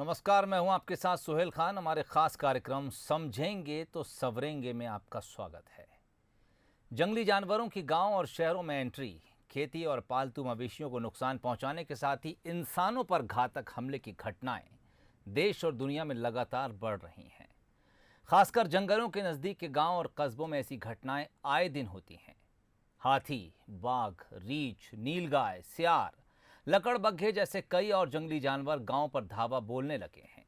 नमस्कार, मैं हूं आपके साथ सुहेल खान। हमारे खास कार्यक्रम समझेंगे तो सवरेंगे में आपका स्वागत है। जंगली जानवरों की गांव और शहरों में एंट्री खेती और पालतू मवेशियों को नुकसान पहुंचाने के साथ ही इंसानों पर घातक हमले की घटनाएं देश और दुनिया में लगातार बढ़ रही हैं। खासकर जंगलों के नज़दीक के गांव और कस्बों में ऐसी घटनाएं आए दिन होती हैं। हाथी, बाघ, रीछ, नीलगाय, सियार, लकड़बग्घे जैसे कई और जंगली जानवर गांव पर धावा बोलने लगे हैं।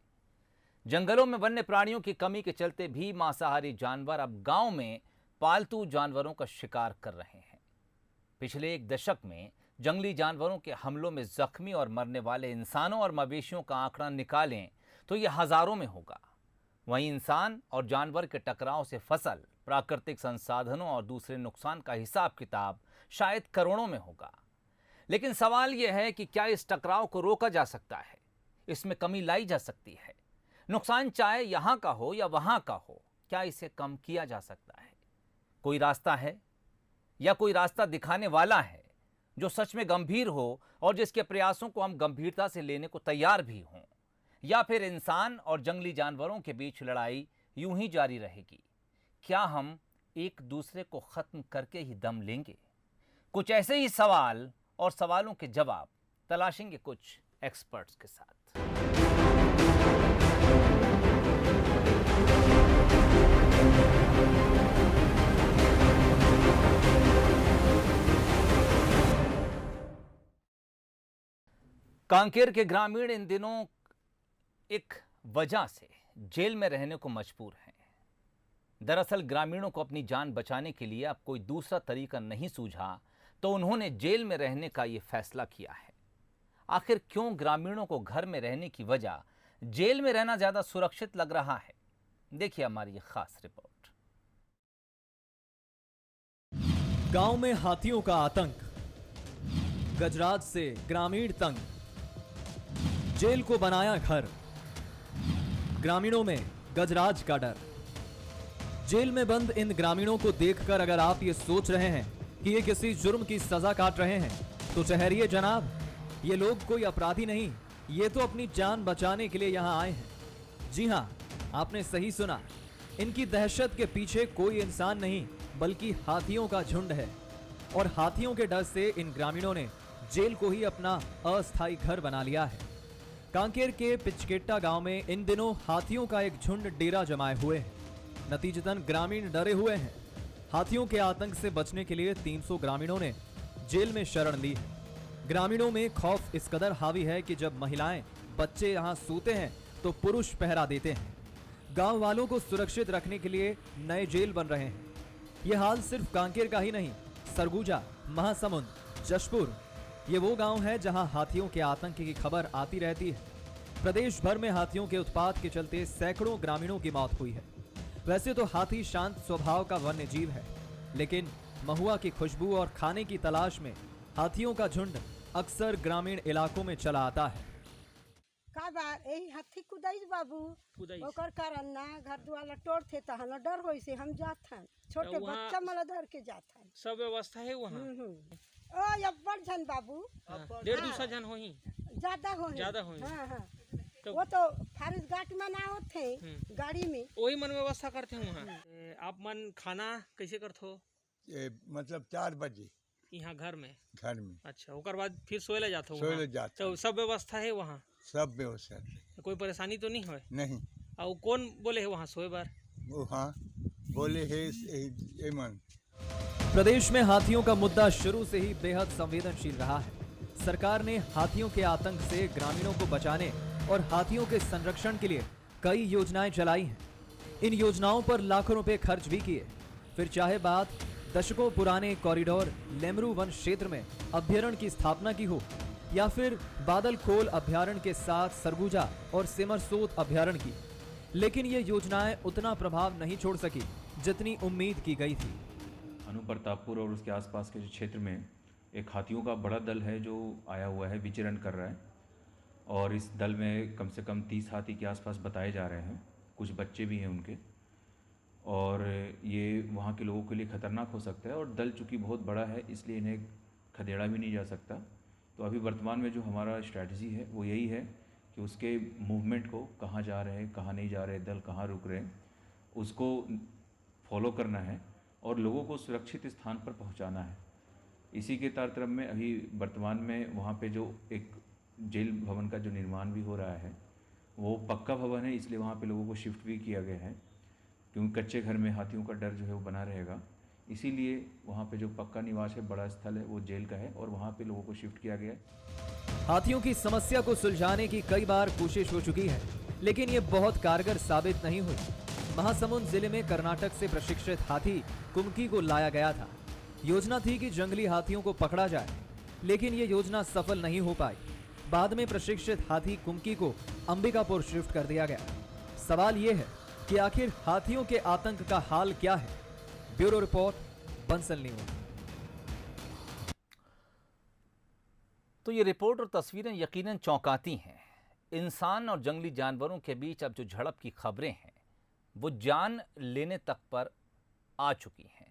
जंगलों में वन्य प्राणियों की कमी के चलते भी मांसाहारी जानवर अब गांव में पालतू जानवरों का शिकार कर रहे हैं। पिछले एक दशक में जंगली जानवरों के हमलों में जख्मी और मरने वाले इंसानों और मवेशियों का आंकड़ा निकालें तो यह हजारों में होगा। वहीं इंसान और जानवर के टकराव से फसल, प्राकृतिक संसाधनों और दूसरे नुकसान का हिसाब किताब शायद करोड़ों में होगा। लेकिन सवाल यह है कि क्या इस टकराव को रोका जा सकता है? इसमें कमी लाई जा सकती है? नुकसान चाहे यहां का हो या वहां का हो, क्या इसे कम किया जा सकता है? कोई रास्ता है या कोई रास्ता दिखाने वाला है जो सच में गंभीर हो और जिसके प्रयासों को हम गंभीरता से लेने को तैयार भी हों? या फिर इंसान और जंगली जानवरों के बीच लड़ाई यूं ही जारी रहेगी? क्या हम एक दूसरे को खत्म करके ही दम लेंगे? कुछ ऐसे ही सवाल और सवालों के जवाब तलाशेंगे कुछ एक्सपर्ट्स के साथ। कांकेर के ग्रामीण इन दिनों एक वजह से जेल में रहने को मजबूर हैं। दरअसल ग्रामीणों को अपनी जान बचाने के लिए अब कोई दूसरा तरीका नहीं सूझा तो उन्होंने जेल में रहने का ये फैसला किया है। आखिर क्यों ग्रामीणों को घर में रहने की वजह जेल में रहना ज्यादा सुरक्षित लग रहा है? देखिए हमारी ये खास रिपोर्ट। गांव में हाथियों का आतंक, गजराज से ग्रामीण तंग, जेल को बनाया घर, ग्रामीणों में गजराज का डर। जेल में बंद इन ग्रामीणों को देखकर अगर आप ये सोच रहे हैं कि ये किसी जुर्म की सजा काट रहे हैं तो ठहरिए जनाब, ये लोग कोई अपराधी नहीं, ये तो अपनी जान बचाने के लिए यहाँ आए हैं। जी हाँ, आपने सही सुना, इनकी दहशत के पीछे कोई इंसान नहीं बल्कि हाथियों का झुंड है। और हाथियों के डर से इन ग्रामीणों ने जेल को ही अपना अस्थायी घर बना लिया है। कांकेर के पिचकेट्टा गांव में इन दिनों हाथियों का एक झुंड डेरा जमाए हुए है। नतीजतन ग्रामीण डरे हुए हैं। हाथियों के आतंक से बचने के लिए 300 ग्रामीणों ने जेल में शरण ली है। ग्रामीणों में खौफ इस कदर हावी है कि जब महिलाएं, बच्चे यहां सोते हैं तो पुरुष पहरा देते हैं। गांव वालों को सुरक्षित रखने के लिए नए जेल बन रहे हैं। यह हाल सिर्फ कांकेर का ही नहीं, सरगुजा, महासमुंद, जशपुर, ये वो गांव है जहां हाथियों के आतंक की खबर आती रहती है। प्रदेश भर में हाथियों के उत्पात के चलते सैकड़ों ग्रामीणों की मौत हुई है। वैसे तो हाथी शांत स्वभाव का वन्य जीव है, लेकिन महुआ की खुशबू और खाने की तलाश में हाथियों का झुंड अक्सर ग्रामीण इलाकों में चला आता है। का बार यही हाथी कुदाई बाबू ओकर कारण ना घर दुआला तोड़ थे त हला डर होई से हम जात हन, छोटे बच्चा मला धर के जात हन। सब व्यवस्था है वहाँ। ओ अब्बड़ जन बाबू, 150 जन होही, ज्यादा होही। हां हां, तो वो तो फारिस घाट में ना होते गाड़ी में वही मन व्यवस्था करते हैं वहाँ। आप मन खाना कैसे करते हो? मतलब 4 बजे यहाँ घर में। अच्छा, ओकर बाद फिर सोए ले जाते हो? सोए ले जाते तो सब व्यवस्था है वहाँ? सब व्यवस्था, कोई परेशानी तो नहीं है? नहीं। और कौन बोले है वहाँ सोए बार? वो हाँ बोले है मन। प्रदेश में हाथियों का मुद्दा शुरू से ही बेहद संवेदनशील रहा है। सरकार ने हाथियों के आतंक से ग्रामीणों को बचाने और हाथियों के संरक्षण के लिए कई योजनाएं चलाई हैं। इन योजनाओं पर लाखों रुपए खर्च भी किए। फिर चाहे बात दशकों पुराने कॉरिडोर लेमरू वन क्षेत्र में अभ्यारण्य की स्थापना की हो या फिर बादल खोल अभ्यारण्य के साथ सरगुजा और सिमरसोत अभ्यारण्य की, लेकिन ये योजनाएं उतना प्रभाव नहीं छोड़ सकी जितनी उम्मीद की गई थी। अनुप्रतापपुर और उसके आसपास के क्षेत्र में एक हाथियों का बड़ा दल है जो आया हुआ है, विचरण कर रहा है। और इस दल में कम से कम 30 हाथी के आसपास बताए जा रहे हैं, कुछ बच्चे भी हैं उनके। और ये वहाँ के लोगों के लिए ख़तरनाक हो सकता है। और दल चूँकि बहुत बड़ा है इसलिए इन्हें खदेड़ा भी नहीं जा सकता। तो अभी वर्तमान में जो हमारा स्ट्रैटेजी है वो यही है कि कि उसके मूवमेंट को, कहाँ जा रहे हैं, कहाँ नहीं जा रहे, दल कहाँ रुक रहे हैं, उसको फॉलो करना है और लोगों को सुरक्षित स्थान पर पहुंचाना है। इसी के तारतम्य में अभी वर्तमान में वहाँ पे जो एक जेल भवन का जो निर्माण भी हो रहा है वो पक्का भवन है, इसलिए वहाँ पे लोगों को शिफ्ट भी किया गया है, क्योंकि कच्चे घर में हाथियों का डर जो है वो बना रहेगा। इसीलिए वहाँ पे जो पक्का निवास है, बड़ा स्थल है, वो जेल का है और वहाँ पे लोगों को शिफ्ट किया गया है। हाथियों की समस्या को सुलझाने की कई बार कोशिश हो चुकी है, लेकिन ये बहुत कारगर साबित नहीं हुई। महासमुंद जिले में कर्नाटक से प्रशिक्षित हाथी कुमकी को लाया गया था। योजना थी कि जंगली हाथियों को पकड़ा जाए, लेकिन ये योजना सफल नहीं हो पाई। बाद में प्रशिक्षित हाथी कुमकी को अंबिकापुर शिफ्ट कर दिया गया। सवाल ये है कि आखिर हाथियों के आतंक का हाल क्या है? Bureau report, Bansal news. तो ये रिपोर्ट और तस्वीरें यकीनन चौंकाती हैं। इंसान और जंगली जानवरों के बीच अब जो झड़प की खबरें हैं वो जान लेने तक पर आ चुकी हैं।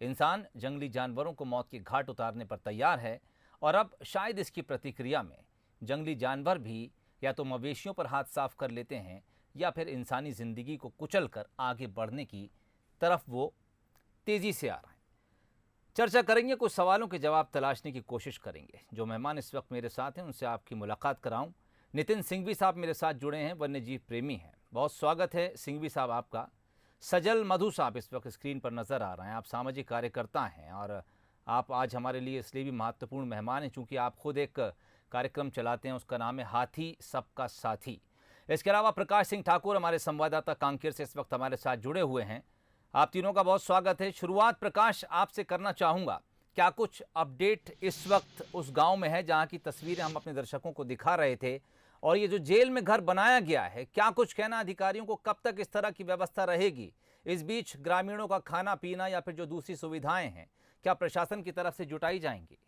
इंसान जंगली जानवरों को मौत के घाट उतारने पर तैयार है और अब शायद इसकी प्रतिक्रिया में जंगली जानवर भी या तो मवेशियों पर हाथ साफ कर लेते हैं या फिर इंसानी ज़िंदगी को कुचलकर आगे बढ़ने की तरफ वो तेज़ी से आ रहे हैं। चर्चा करेंगे, कुछ सवालों के जवाब तलाशने की कोशिश करेंगे। जो मेहमान इस वक्त मेरे साथ हैं उनसे आपकी मुलाकात कराऊं। नितिन सिंघवी साहब मेरे साथ जुड़े हैं, वन्यजीव प्रेमी हैं। बहुत स्वागत है सिंघवी साहब आपका। सजल मधु साहब इस वक्त स्क्रीन पर नज़र आ रहे हैं। आप सामाजिक कार्यकर्ता हैं और आप आज हमारे लिए इसलिए भी महत्वपूर्ण मेहमान हैं चूँकि आप खुद एक कार्यक्रम चलाते हैं, उसका नाम है हाथी सबका साथी। इसके अलावा प्रकाश सिंह ठाकुर हमारे संवाददाता कांकेर से इस वक्त हमारे साथ जुड़े हुए हैं। आप तीनों का बहुत स्वागत है। शुरुआत प्रकाश आपसे करना चाहूँगा, क्या कुछ अपडेट इस वक्त उस गांव में है जहां की तस्वीरें हम अपने दर्शकों को दिखा रहे थे, और ये जो जेल में घर बनाया गया है, क्या कुछ कहना अधिकारियों को, कब तक इस तरह की व्यवस्था रहेगी? इस बीच ग्रामीणों का खाना पीना या फिर जो दूसरी सुविधाएं हैं, क्या प्रशासन की तरफ से जुटाई जाएंगी?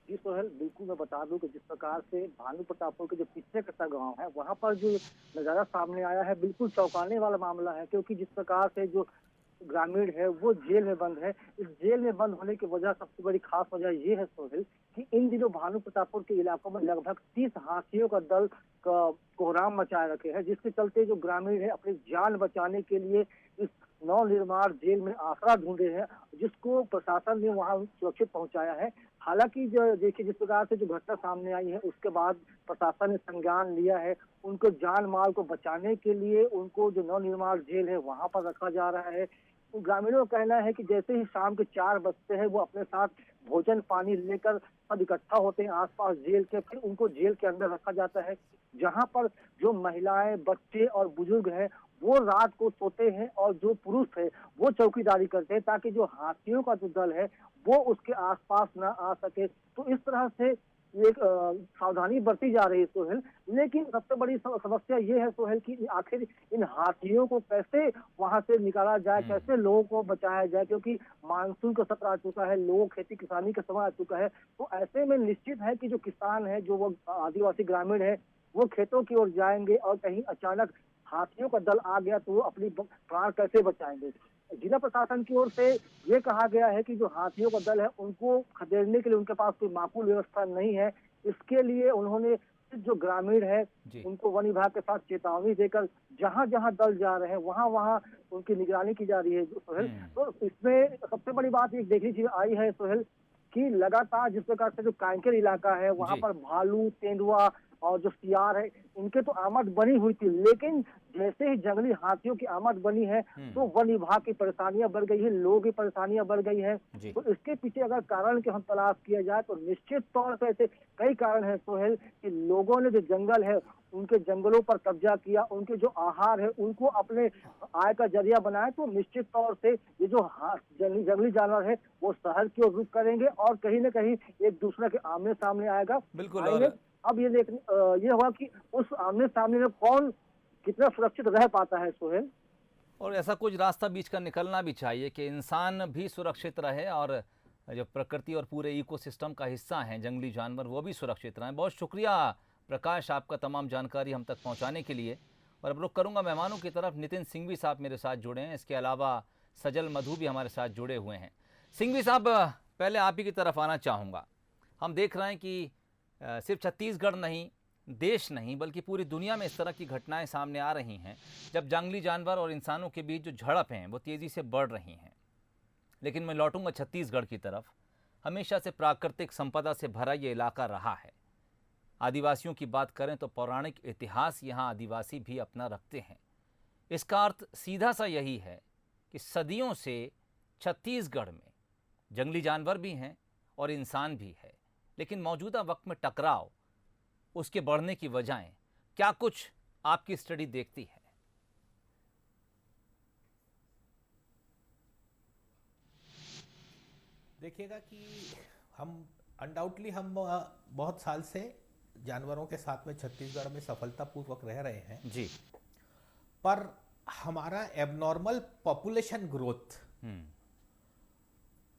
जी सोहेल, बिल्कुल मैं बता दूं कि जिस प्रकार से भानु प्रतापपुर के जो पीछे कट्टा गांव है वहां पर जो नजारा सामने आया है, बिल्कुल चौंकाने वाला मामला है। क्योंकि जिस प्रकार से जो ग्रामीण है वो जेल में बंद है, इस जेल में बंद होने की वजह, सबसे बड़ी खास वजह ये है सोहेल कि इन दिनों भानु प्रतापपुर के इलाकों में लगभग 30 हाथियों का दल का कोहराम मचाए रखे हैं, जिसके चलते जो ग्रामीण है अपनी जान बचाने के लिए इस नवनिर्माण जेल में आसरा ढूंढे हैं, जिसको प्रशासन ने वहां सुरक्षित पहुंचाया है। हालांकि जो देखिए जिस प्रकार से जो घटना सामने आई है उसके बाद प्रशासन ने संज्ञान लिया है, उनको जान माल को बचाने के लिए उनको जो नवनिर्माण जेल है वहां पर रखा जा रहा है। तो ग्रामीणों का कहना है कि जैसे ही शाम के 4 बजते हैं वो अपने साथ भोजन पानी लेकर सब इकट्ठा होते हैं आसपास जेल के, फिर उनको जेल के अंदर रखा जाता है, जहां पर जो महिलाएं, बच्चे और बुजुर्ग हैं वो रात को सोते हैं और जो पुरुष है वो चौकीदारी करते हैं, ताकि जो हाथियों का जो दल है वो उसके आसपास ना आ सके। तो इस तरह से एक सावधानी बरती जा रही है सोहेल। लेकिन सबसे बड़ी समस्या ये है सोहेल कि आखिर इन हाथियों को कैसे वहां से निकाला जाए, कैसे लोगों को बचाया जाए, क्योंकि मानसून का सत्र आ चुका है, लोग खेती किसानी का समय आ चुका है। तो ऐसे में निश्चित है कि जो किसान है, जो वो आदिवासी ग्रामीण है, वो खेतों की ओर जाएंगे और कहीं अचानक हाथियों का दल आ गया तो वो अपनी प्राण कैसे बचाएंगे। जिला प्रशासन की ओर से ये कहा गया है कि जो हाथियों का दल है उनको खदेड़ने के लिए उनके पास कोई माकूल व्यवस्था नहीं है। इसके लिए उन्होंने जो ग्रामीण है उनको वन विभाग के साथ चेतावनी देकर जहां जहां दल जा रहे हैं वहां वहां उनकी निगरानी की जा रही है सोहेल। तो इसमें सबसे बड़ी बात ये देखने की आई है सोहेल कि लगातार जिस प्रकार से जो कांकेर इलाका है वहां पर भालू, तेंदुआ और जो सियार है इनके तो आमद बनी हुई थी, लेकिन जैसे ही जंगली हाथियों की आमद बनी है तो वन विभाग की परेशानियां बढ़ गई है, लोगों की परेशानियां बढ़ गई है। तो इसके पीछे अगर कारण के हम तलाश किया जाए तो निश्चित तौर पर ऐसे कई कारण है सोहेल कि लोगों ने जो जंगल है उनके जंगलों पर कब्जा किया, उनके जो आहार है उनको अपने आय का जरिया बनाए। तो निश्चित तौर से ये जो जंगली जानवर है वो शहर की ओर रुख करेंगे और कहीं न कहीं एक दूसरे के आमने सामने आएगा। बिल्कुल। अब ये होगा कि उस आमने सामने में कौन कितना सुरक्षित रह पाता है सोहेल। और ऐसा कुछ रास्ता बीच का निकलना भी चाहिए कि इंसान भी सुरक्षित रहे और जो प्रकृति और पूरे इकोसिस्टम का हिस्सा हैं जंगली जानवर वो भी सुरक्षित रहें। बहुत शुक्रिया प्रकाश आपका तमाम जानकारी हम तक पहुंचाने के लिए। और अब रुख करूंगा मेहमानों की तरफ। नितिन सिंघवी साहब मेरे साथ जुड़े हैं, इसके अलावा सजल मधु भी हमारे साथ जुड़े हुए हैं। सिंघवी साहब, पहले आप ही की तरफ आना चाहूँगा। हम देख रहे हैं कि सिर्फ छत्तीसगढ़ नहीं देश नहीं बल्कि पूरी दुनिया में इस तरह की घटनाएं सामने आ रही हैं, जब जंगली जानवर और इंसानों के बीच जो झड़प हैं वो तेज़ी से बढ़ रही हैं। लेकिन मैं लौटूंगा छत्तीसगढ़ की तरफ। हमेशा से प्राकृतिक संपदा से भरा ये इलाका रहा है। आदिवासियों की बात करें तो पौराणिक इतिहास यहाँ आदिवासी भी अपना रखते हैं। इसका अर्थ सीधा सा यही है कि सदियों से छत्तीसगढ़ में जंगली जानवर भी हैं और इंसान भी है, लेकिन मौजूदा वक्त में टकराव, उसके बढ़ने की वजहें क्या कुछ आपकी स्टडी देखती है? देखिएगा कि हम अनडाउटली हम बहुत साल से जानवरों के साथ में छत्तीसगढ़ में सफलतापूर्वक रह रहे हैं जी, पर हमारा एबनॉर्मल पॉपुलेशन ग्रोथ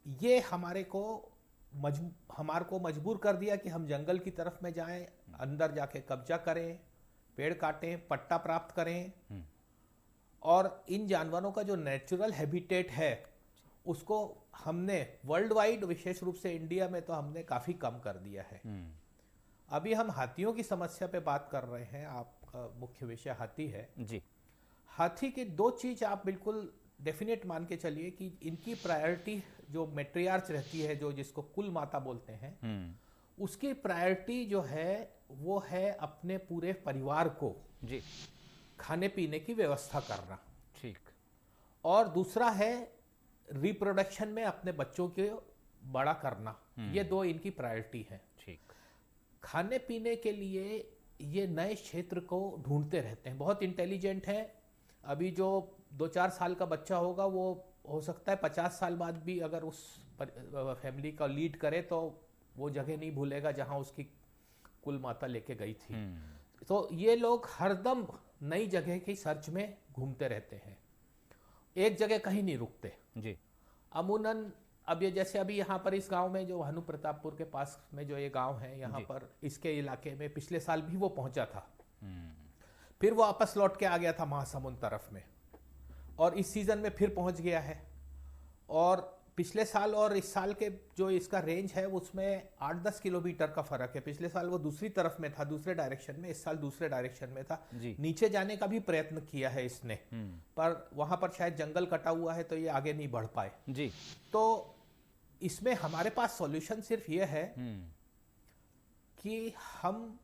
ये हमारे को मजबूर कर दिया कि हम जंगल की तरफ में जाएं, अंदर जाके कब्जा करें, पेड़ काटें, पट्टा प्राप्त करें और इन जानवरों का जो नेचुरल हैबिटेट है उसको हमने वर्ल्ड वाइड, विशेष रूप से इंडिया में तो हमने काफी कम कर दिया है। अभी हम हाथियों की समस्या पे बात कर रहे हैं, आपका मुख्य विषय हाथी है जी। हाथी की दो चीज आप बिल्कुल डेफिनेट मान के चलिए कि इनकी प्रायोरिटी जो मैट्रियार्च रहती है, जो जिसको कुल माता बोलते हैं, उसकी प्रायोरिटी जो है वो है अपने पूरे परिवार को जी खाने पीने की व्यवस्था करना, ठीक, और दूसरा है रिप्रोडक्शन में अपने बच्चों के बड़ा करना। ये दो इनकी प्रायोरिटी है। ठीक। खाने पीने के लिए ये नए क्षेत्र को ढूंढते रहते हैं, बहुत इंटेलिजेंट है। अभी जो 2-4 साल का बच्चा होगा वो हो सकता है 50 साल बाद भी अगर उस फैमिली का लीड करे तो वो जगह नहीं भूलेगा जहां उसकी कुल माता लेके गई थी। तो ये लोग हरदम नई जगह की सर्च में घूमते रहते हैं, एक जगह कहीं नहीं रुकते जी। अमूनन अब ये जैसे अभी यहाँ पर इस गांव में जो भानु प्रतापपुर के पास में जो ये गांव है, यहाँ पर इसके इलाके में पिछले साल भी वो पहुंचा था, फिर वो वापस लौट के आ गया था महासमुंद तरफ में, और इस सीजन में फिर पहुंच गया है। और पिछले साल और इस साल के जो इसका रेंज है उसमें 8-10 किलोमीटर का फर्क है। पिछले साल वो दूसरी तरफ में था, दूसरे डायरेक्शन में, इस साल दूसरे डायरेक्शन में था। नीचे जाने का भी प्रयत्न किया है इसने, पर वहां पर शायद जंगल कटा हुआ है तो ये आगे नहीं बढ़ पाए जी। तो इसमें हमारे पास सॉल्यूशन सिर्फ ये है कि हम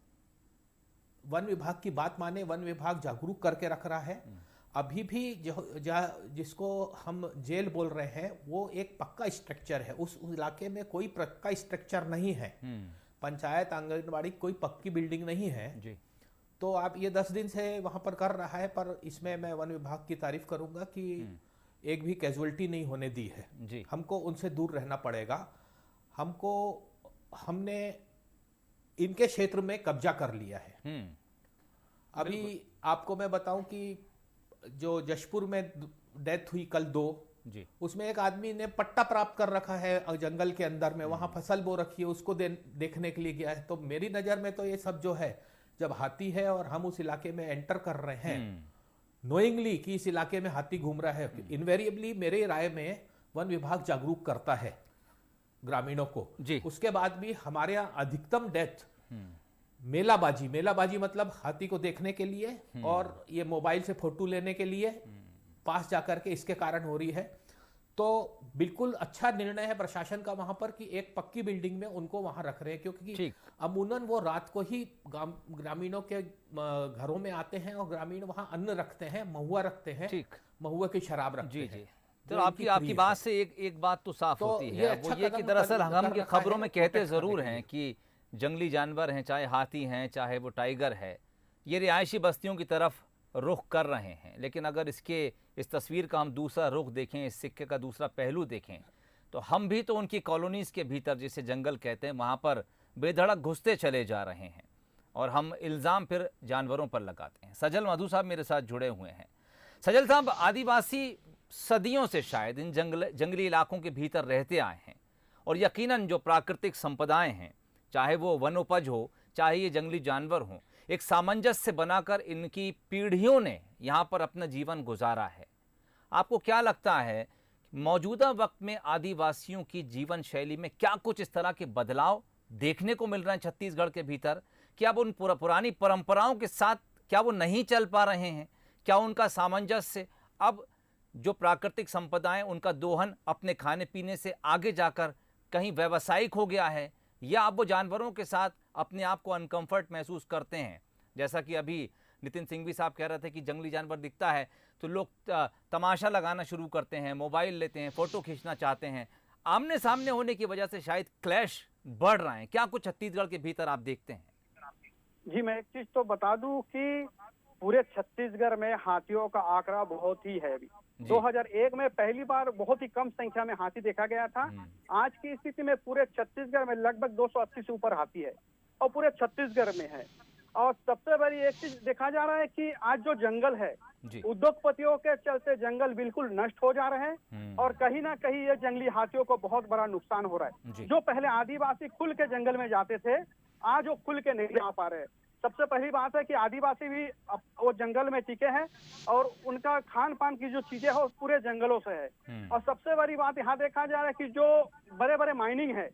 वन विभाग की बात माने। वन विभाग जागरूक करके रख रहा है। अभी भी जिसको हम जेल बोल रहे हैं वो एक पक्का स्ट्रक्चर है, उस इलाके में कोई पक्का स्ट्रक्चर नहीं है। पंचायत आंगनबाड़ी कोई पक्की बिल्डिंग नहीं है जी। तो आप ये 10 दिन से वहां पर कर रहा है, पर इसमें मैं वन विभाग की तारीफ करूंगा कि एक भी कैजुअलिटी नहीं होने दी है जी। हमको उनसे दूर रहना पड़ेगा। हमने इनके क्षेत्र में कब्जा कर लिया है। अभी आपको मैं बताऊं कि जो जशपुर में डेथ हुई कल 2 जी, उसमें एक आदमी ने पट्टा प्राप्त कर रखा है जंगल के अंदर में, वहां फसल बो रखी है, उसको देखने के लिए गया है। तो मेरी नजर में तो ये सब जो है, जब हाथी है और हम उस इलाके में एंटर कर रहे हैं नोइंगली कि इस इलाके में हाथी घूम रहा है, इनवेरिएबली मेरे राय में वन विभाग जागरूक करता है ग्रामीणों को जी। उसके बाद भी हमारे यहाँ अधिकतम डेथ मेलाबाजी मतलब हाथी को देखने के लिए और ये मोबाइल से फोटो लेने के लिए पास जाकर के, इसके कारण हो रही है। तो बिल्कुल अच्छा निर्णय है प्रशासन का वहां पर कि एक पक्की बिल्डिंग में उनको वहां रख रहे हैं, क्योंकि अमूनन वो रात को ही ग्रामीणों के घरों में आते हैं और ग्रामीण वहां अन्न रखते हैं, महुआ रखते हैं, महुआ की शराब रखते हैं। तो आपकी बात से एक बात तो साफ होती है, वो ये कि दरअसल हम की खबरों में कहते जरूर हैं कि जंगली जानवर हैं, चाहे हाथी हैं चाहे वो टाइगर है, ये रिहायशी बस्तियों की तरफ रुख कर रहे हैं। लेकिन अगर इस तस्वीर का हम दूसरा रुख देखें, इस सिक्के का दूसरा पहलू देखें, तो हम भी तो उनकी कॉलोनीज़ के भीतर, जिसे जंगल कहते हैं, वहाँ पर बेधड़क घुसते चले जा रहे हैं और हम इल्ज़ाम फिर जानवरों पर लगाते हैं। सजल मधु साहब मेरे साथ जुड़े हुए हैं। सजल साहब, आदिवासी सदियों से शायद इन जंगली इलाकों के भीतर रहते आए हैं और यकीनन जो प्राकृतिक संपदाएं हैं, चाहे वो वनोपज हो चाहे ये जंगली जानवर हों, एक सामंजस्य बनाकर इनकी पीढ़ियों ने यहाँ पर अपना जीवन गुजारा है। आपको क्या लगता है मौजूदा वक्त में आदिवासियों की जीवन शैली में क्या कुछ इस तरह के बदलाव देखने को मिल रहे हैं छत्तीसगढ़ के भीतर कि अब उन पुरानी परंपराओं के साथ क्या वो नहीं चल पा रहे हैं? क्या उनका सामंजस्य अब जो प्राकृतिक संपदाएं उनका दोहन अपने खाने पीने से आगे जाकर कहीं व्यावसायिक हो गया है, या अब वो जानवरों के साथ अपने आप को अनकंफर्ट महसूस करते हैं? जैसा कि अभी नितिन सिंघवी साहब कह रहे थे कि जंगली जानवर दिखता है तो लोग तमाशा लगाना शुरू करते हैं, मोबाइल लेते हैं, फोटो खींचना चाहते हैं। आमने सामने होने की वजह से शायद क्लैश बढ़ रहे हैं। क्या कुछ छत्तीसगढ़ के भीतर आप देखते हैं? जी, मैं एक चीज तो बता दूं कि पूरे छत्तीसगढ़ में हाथियों का आंकड़ा बहुत ही है। अभी 2001 में पहली बार बहुत ही कम संख्या में हाथी देखा गया था। आज की स्थिति में पूरे छत्तीसगढ़ में लगभग 280 से ऊपर हाथी है और पूरे छत्तीसगढ़ में है। और सबसे बड़ी एक चीज देखा जा रहा है कि आज जो जंगल है, उद्योगपतियों के चलते जंगल बिल्कुल नष्ट हो जा रहे हैं और कहीं ना कहीं ये जंगली हाथियों को बहुत बड़ा नुकसान हो रहा है। जो पहले आदिवासी खुल के जंगल में जाते थे, आज वो खुल के नहीं जा पा रहे। सबसे पहली बात है कि आदिवासी भी वो जंगल में टिके हैं और उनका खान पान की जो चीजें है वो पूरे जंगलों से है। और सबसे बड़ी बात यहाँ देखा जा रहा है कि जो बड़े बड़े माइनिंग है,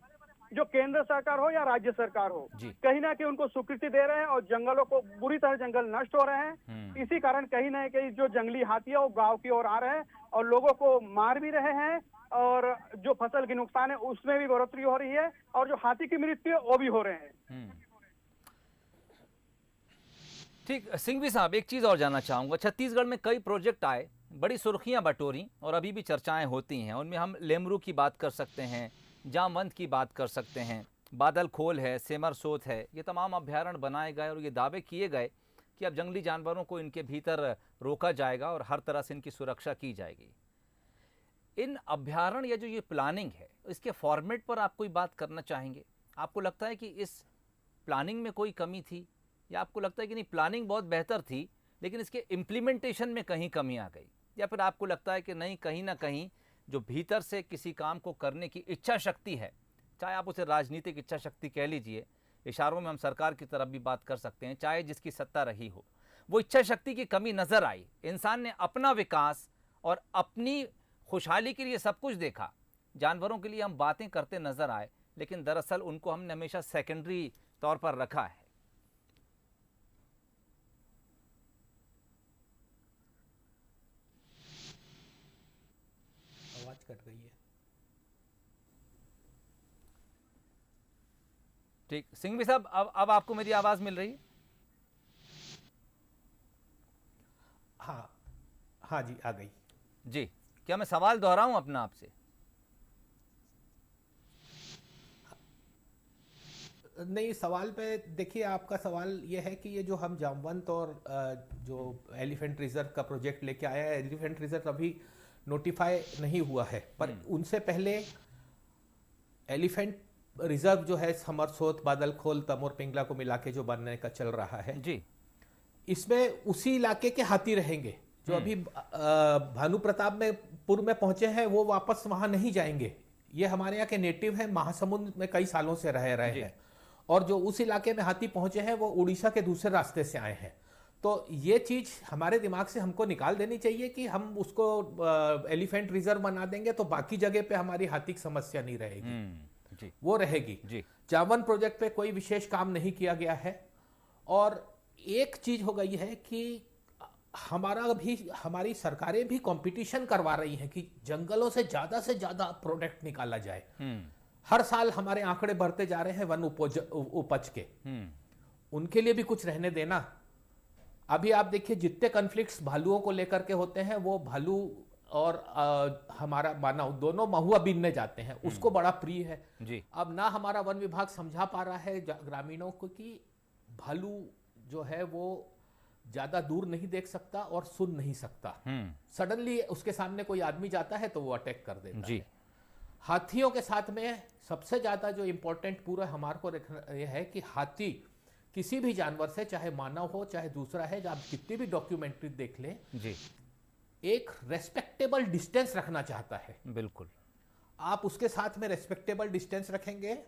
जो केंद्र सरकार हो या राज्य सरकार हो, कहीं ना कहीं उनको स्वीकृति दे रहे हैं और जंगलों को बुरी तरह जंगल नष्ट हो रहे हैं। इसी कारण कहीं ना कहीं जो जंगली हाथी है वो गांव की ओर आ रहे हैं और लोगों को मार भी रहे हैं और जो फसल की नुकसान है उसमें भी बढ़ोतरी हो रही है और जो हाथी की मृत्यु है वो भी हो रहे हैं। ठीक, सिंघवी साहब एक चीज और जानना चाहूंगा। छत्तीसगढ़ में कई प्रोजेक्ट आए, बड़ी सुर्खियां बटोरी और अभी भी चर्चाएं होती हैं। उनमें हम लेमरू की बात कर सकते हैं, जामवंत की बात कर सकते हैं, बादल खोल है, सेमर सोत है। ये तमाम अभ्यारण्य बनाए गए और ये दावे किए गए कि अब जंगली जानवरों को इनके भीतर रोका जाएगा और हर तरह से इनकी सुरक्षा की जाएगी। इन अभ्यारण्य या जो ये प्लानिंग है, इसके फॉर्मेट पर आप कोई बात करना चाहेंगे? आपको लगता है कि इस प्लानिंग में कोई कमी थी, या आपको लगता है कि नहीं प्लानिंग बहुत बेहतर थी लेकिन इसके इम्प्लीमेंटेशन में कहीं कमी आ गई? या फिर आपको लगता है कि नहीं, कहीं ना कहीं जो भीतर से किसी काम को करने की इच्छा शक्ति है, चाहे आप उसे राजनीतिक इच्छा शक्ति कह लीजिए, इशारों में हम सरकार की तरफ भी बात कर सकते हैं, चाहे जिसकी सत्ता रही हो, वो इच्छा शक्ति की कमी नजर आई। इंसान ने अपना विकास और अपनी खुशहाली के लिए सब कुछ देखा। जानवरों के लिए हम बातें करते नजर आए लेकिन दरअसल उनको हमने हमेशा सेकेंडरी तौर पर रखा है। आवाज कट गई है। ठीक, सिंघवी साहब अब आपको मेरी आवाज मिल रही है? हाँ जी, आ गई जी। क्या मैं सवाल दोहराऊं अपना आपसे? नहीं, सवाल पे देखिए, आपका सवाल ये है कि ये जो हम जामवंत और जो एलिफेंट रिजर्व का प्रोजेक्ट लेके आया है, एलिफेंट रिजर्व अभी नोटिफाई नहीं हुआ है, पर उनसे पहले एलिफेंट रिजर्व जो है समरसोत, बादलखोल, तमोर, पिंगला को मिला के जो बनने का चल रहा है जी, इसमें उसी इलाके के हाथी रहेंगे जो अभी भानु प्रताप में पुर में पहुंचे हैं, वो वापस वहां नहीं जाएंगे। ये हमारे यहाँ के नेटिव हैं, महासमुंद में कई सालों से रह रहे हैं और जो उस इलाके में हाथी पहुंचे हैं वो उड़ीसा के दूसरे रास्ते से आए हैं। तो ये चीज हमारे दिमाग से हमको निकाल देनी चाहिए कि हम उसको एलिफेंट रिजर्व बना देंगे तो बाकी जगह पे हमारी हाथी की समस्या नहीं रहेगी, जी। वो रहेगी जी। जामवन प्रोजेक्ट पे कोई विशेष काम नहीं किया गया है। और एक चीज हो गई है कि हमारी सरकारें भी कंपटीशन करवा रही हैं कि जंगलों से ज्यादा प्रोडक्ट निकाला जाए। हर साल हमारे आंकड़े बढ़ते जा रहे हैं वन उपज के, उनके लिए भी कुछ रहने देना। अभी आप देखिए जितने कॉन्फ्लिक्ट्स भालुओं को लेकर के होते हैं, वो भालू और हमारा मानव दोनों महुआ बीनने जाते हैं, उसको बड़ा प्रिय है जी। अब ना हमारा वन विभाग समझा पा रहा है ग्रामीणों को कि भालू जो है वो ज्यादा दूर नहीं देख सकता और सुन नहीं सकता। सडनली उसके सामने कोई आदमी जाता है तो वो अटैक कर देता जी। है। हाथियों के साथ में सबसे ज्यादा जो इंपॉर्टेंट पूरा हमारे को रखना यह है कि हाथी किसी भी जानवर से, चाहे मानव हो चाहे दूसरा है, जब आप कितनी भी डॉक्यूमेंट्री देख लें जी, एक रेस्पेक्टेबल डिस्टेंस रखना चाहता है। बिल्कुल, आप उसके साथ में रेस्पेक्टेबल डिस्टेंस रखेंगे,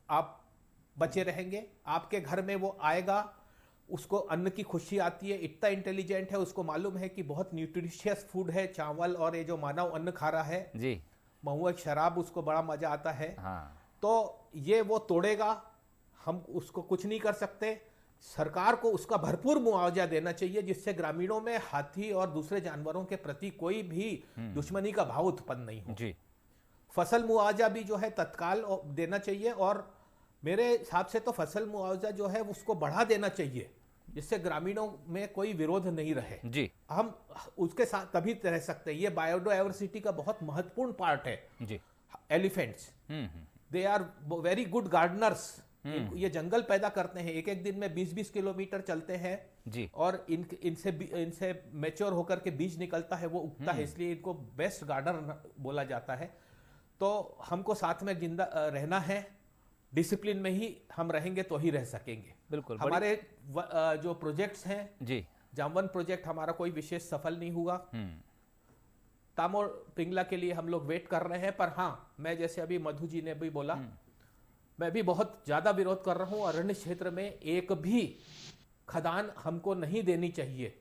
आप बचे रहेंगे। आपके घर में वो आएगा, उसको अन्न की खुशी आती है, इतना इंटेलिजेंट है, उसको मालूम है कि बहुत न्यूट्रिशियस फूड है चावल और ये जो मानव अन्न खा रहा है जी, महुआ शराब उसको बड़ा मजा आता है। हाँ। तो ये वो तोड़ेगा, हम उसको कुछ नहीं कर सकते। सरकार को उसका भरपूर मुआवजा देना चाहिए, जिससे ग्रामीणों में हाथी और दूसरे जानवरों के प्रति कोई भी दुश्मनी का भाव उत्पन्न नहीं हो जी। फसल मुआवजा भी जो है तत्काल देना चाहिए, और मेरे हिसाब से तो फसल मुआवजा जो है उसको बढ़ा देना चाहिए, जिससे ग्रामीणों में कोई विरोध नहीं रहे जी। हम उसके साथ तभी रह सकते हैं। ये बायोडाइवर्सिटी का बहुत महत्वपूर्ण पार्ट है जी। Elephants, they are very good gardeners. ये जंगल पैदा करते हैं, एक एक दिन में 20-20 किलोमीटर चलते हैं जी। और इनसे मैच्योर होकर के बीज निकलता है, वो उगता है, इसलिए इनको बेस्ट गार्डनर बोला जाता है। तो हमको साथ में जिंदा रहना है, डिसिप्लिन में ही हम रहेंगे तो ही रह सकेंगे। बिल्कुल। हमारे जो प्रोजेक्ट्स हैं जी, जामवन प्रोजेक्ट हमारा कोई विशेष सफल नहीं हुआ। तामोर पिंगला के लिए हम लोग वेट कर रहे हैं, पर हाँ, मैं जैसे अभी मधु जी ने भी बोला, मैं भी बहुत ज्यादा विरोध कर रहा हूं। अरण्य क्षेत्र में एक भी खदान हमको नहीं देनी चाहिए।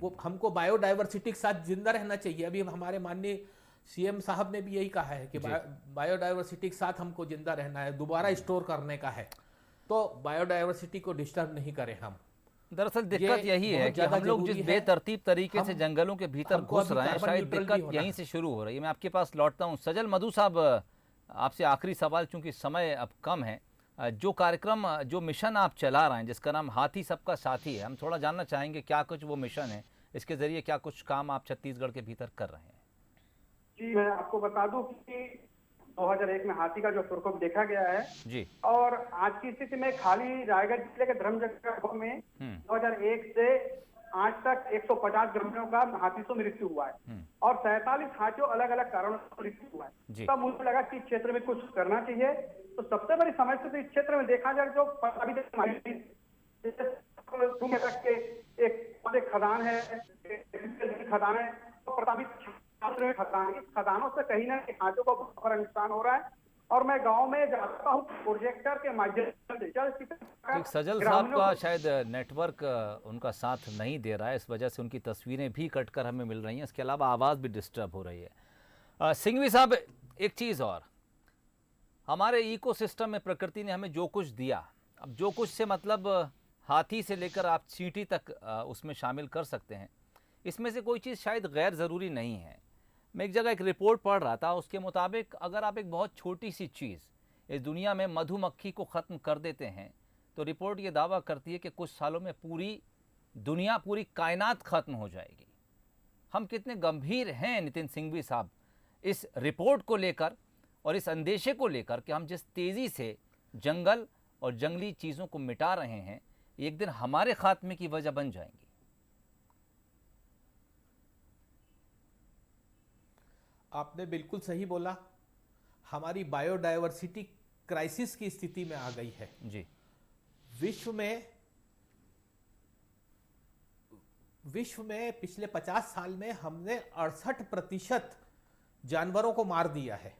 वो हमको बायोडाइवर्सिटी के साथ जिंदा रहना चाहिए। अभी हमारे माननीय सीएम साहब ने भी यही कहा है कि बायोडाइवर्सिटी के साथ हमको जिंदा रहना है, दोबारा स्टोर करने का है, तो बायोडाइवर्सिटी को डिस्टर्ब नहीं करें हम। दरअसल दिक्कत यही है कि हम लोग जिस बेतरतीब तरीके से जंगलों के भीतर घुस रहे हैं, शायद दिक्कत यहीं से शुरू हो रही है। मैं आपके पास लौटता हूँ। सजल मधु साहब, आपसे आखिरी सवाल, चूंकि समय अब कम है। जो कार्यक्रम, जो मिशन आप चला रहे हैं जिसका नाम हाथी सबका साथी है, हम थोड़ा जानना चाहेंगे क्या कुछ वो मिशन है, इसके जरिए क्या कुछ काम आप छत्तीसगढ़ के भीतर कर रहे हैं? जी, मैं आपको बता दूं कि 2001 में हाथी का जो प्रकोप देखा गया है जी, और आज की स्थिति में खाली रायगढ़ जिले के धर्मजयगढ़ में 2001 से आज तक 150 ग्रामीणों का हाथी से मृत्यु हुआ है और 47 हाथियों अलग अलग कारणों से मृत्यु हुआ है। तब मुझे लगा कि इस क्षेत्र में कुछ करना चाहिए। तो सबसे बड़ी समस्या तो इस क्षेत्र में देखा जाए, जो अभी एक खदान है, खदान है, तो प्रतापित क्षेत्र में खदान, इस खदानों से कहीं ना कहीं हाथियों को बहुत नुकसान हो रहा है। और मैं गांव में जाता हूँ प्रोजेक्टर के माध्यम से। सजल साहब का शायद नेटवर्क उनका साथ नहीं दे रहा है, इस वजह से उनकी तस्वीरें भी कटकर हमें मिल रही हैं, इसके अलावा आवाज़ भी डिस्टर्ब हो रही है। सिंघवी साहब, एक चीज़ और, हमारे इकोसिस्टम में प्रकृति ने हमें जो कुछ दिया, अब जो कुछ से मतलब हाथी से लेकर आप चींटी तक उसमें शामिल कर सकते हैं, इसमें से कोई चीज़ शायद गैर ज़रूरी नहीं है। मैं एक जगह एक रिपोर्ट पढ़ रहा था, उसके मुताबिक अगर आप एक बहुत छोटी सी चीज़ इस दुनिया में मधुमक्खी को ख़त्म कर देते हैं, तो रिपोर्ट ये दावा करती है कि कुछ सालों में पूरी दुनिया, पूरी कायनात ख़त्म हो जाएगी। हम कितने गंभीर हैं नितिन सिंघवी साहब इस रिपोर्ट को लेकर और इस अंदेशे को लेकर कि हम जिस तेज़ी से जंगल और जंगली चीज़ों को मिटा रहे हैं, एक दिन हमारे खात्मे की वजह बन जाएंगी। आपने बिल्कुल सही बोला, हमारी बायोडायवर्सिटी क्राइसिस की स्थिति में आ गई है जी। विश्व में पिछले 50 साल में हमने 68% जानवरों को मार दिया है,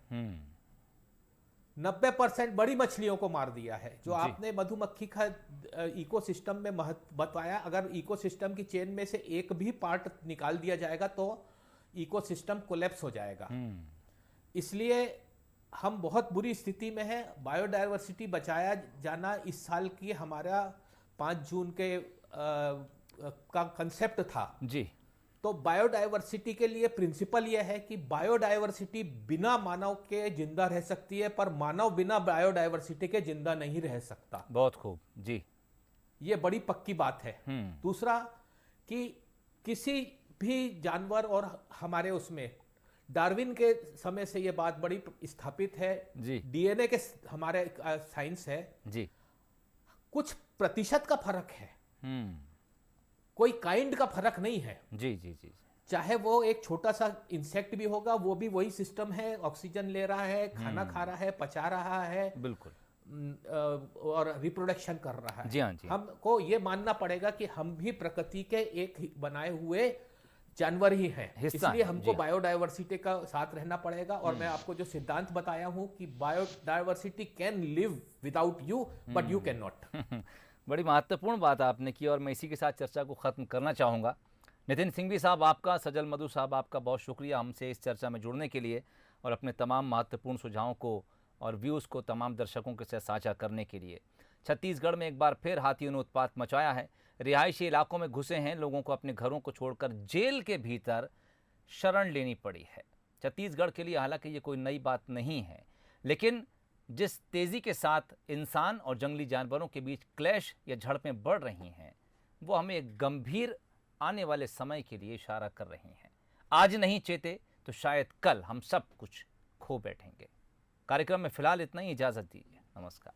90% बड़ी मछलियों को मार दिया है। जो आपने मधुमक्खी का इकोसिस्टम में बताया, अगर इकोसिस्टम की चेन में से एक भी पार्ट निकाल दिया जाएगा तो इकोसिस्टम कोलैप्स हो जाएगा। इसलिए हम बहुत बुरी स्थिति में हैं। बायोडायवर्सिटी बचाया जाना इस साल की हमारा 5 जून के का कंसेप्ट था जी। तो बायोडायवर्सिटी के लिए प्रिंसिपल यह है कि बायोडायवर्सिटी बिना मानव के जिंदा रह सकती है, पर मानव बिना बायोडायवर्सिटी के जिंदा नहीं रह सकता। बहुत खूब जी, ये बड़ी पक्की बात है। दूसरा कि किसी भी जानवर, और हमारे उसमें डार्विन के समय से ये बात बड़ी स्थापित है जी, डीएनए के हमारे साइंस है जी, कुछ प्रतिशत का फर्क है, कोई काइंड का फर्क नहीं है। जी जी जी, चाहे वो एक छोटा सा इंसेक्ट भी होगा, वो भी वही सिस्टम है, ऑक्सीजन ले रहा है, खाना खा रहा है, पचा रहा है, बिल्कुल, और रिप्रोडक्शन कर रहा है। जी हाँ जी। हमको ये मानना पड़ेगा कि हम भी प्रकृति के एक बनाए हुए जानवर ही हैं, इसलिए हमको बायोडायवर्सिटी का साथ रहना पड़ेगा। और मैं आपको जो सिद्धांत बताया हूं कि biodiversity can live without you but you can not. बड़ी महत्वपूर्ण बात आपने की और मैं इसी के साथ चर्चा को ख़त्म करना चाहूँगा। नितिन सिंघवी साहब आपका, सजल मधु साहब आपका बहुत शुक्रिया हमसे इस चर्चा में जुड़ने के लिए और अपने तमाम महत्वपूर्ण सुझावों को और व्यूज़ को तमाम दर्शकों के साथ साझा करने के लिए। छत्तीसगढ़ में एक बार फिर हाथियों ने उत्पात मचाया है। रिहायशी इलाकों में घुसे हैं, लोगों को अपने घरों को छोड़कर जेल के भीतर शरण लेनी पड़ी है। छत्तीसगढ़ के लिए हालांकि ये कोई नई बात नहीं है, लेकिन जिस तेज़ी के साथ इंसान और जंगली जानवरों के बीच क्लैश या झड़पें बढ़ रही हैं, वो हमें एक गंभीर आने वाले समय के लिए इशारा कर रही हैं। आज नहीं चेते तो शायद कल हम सब कुछ खो बैठेंगे। कार्यक्रम में फिलहाल इतना ही, इजाज़त दीजिए, नमस्कार।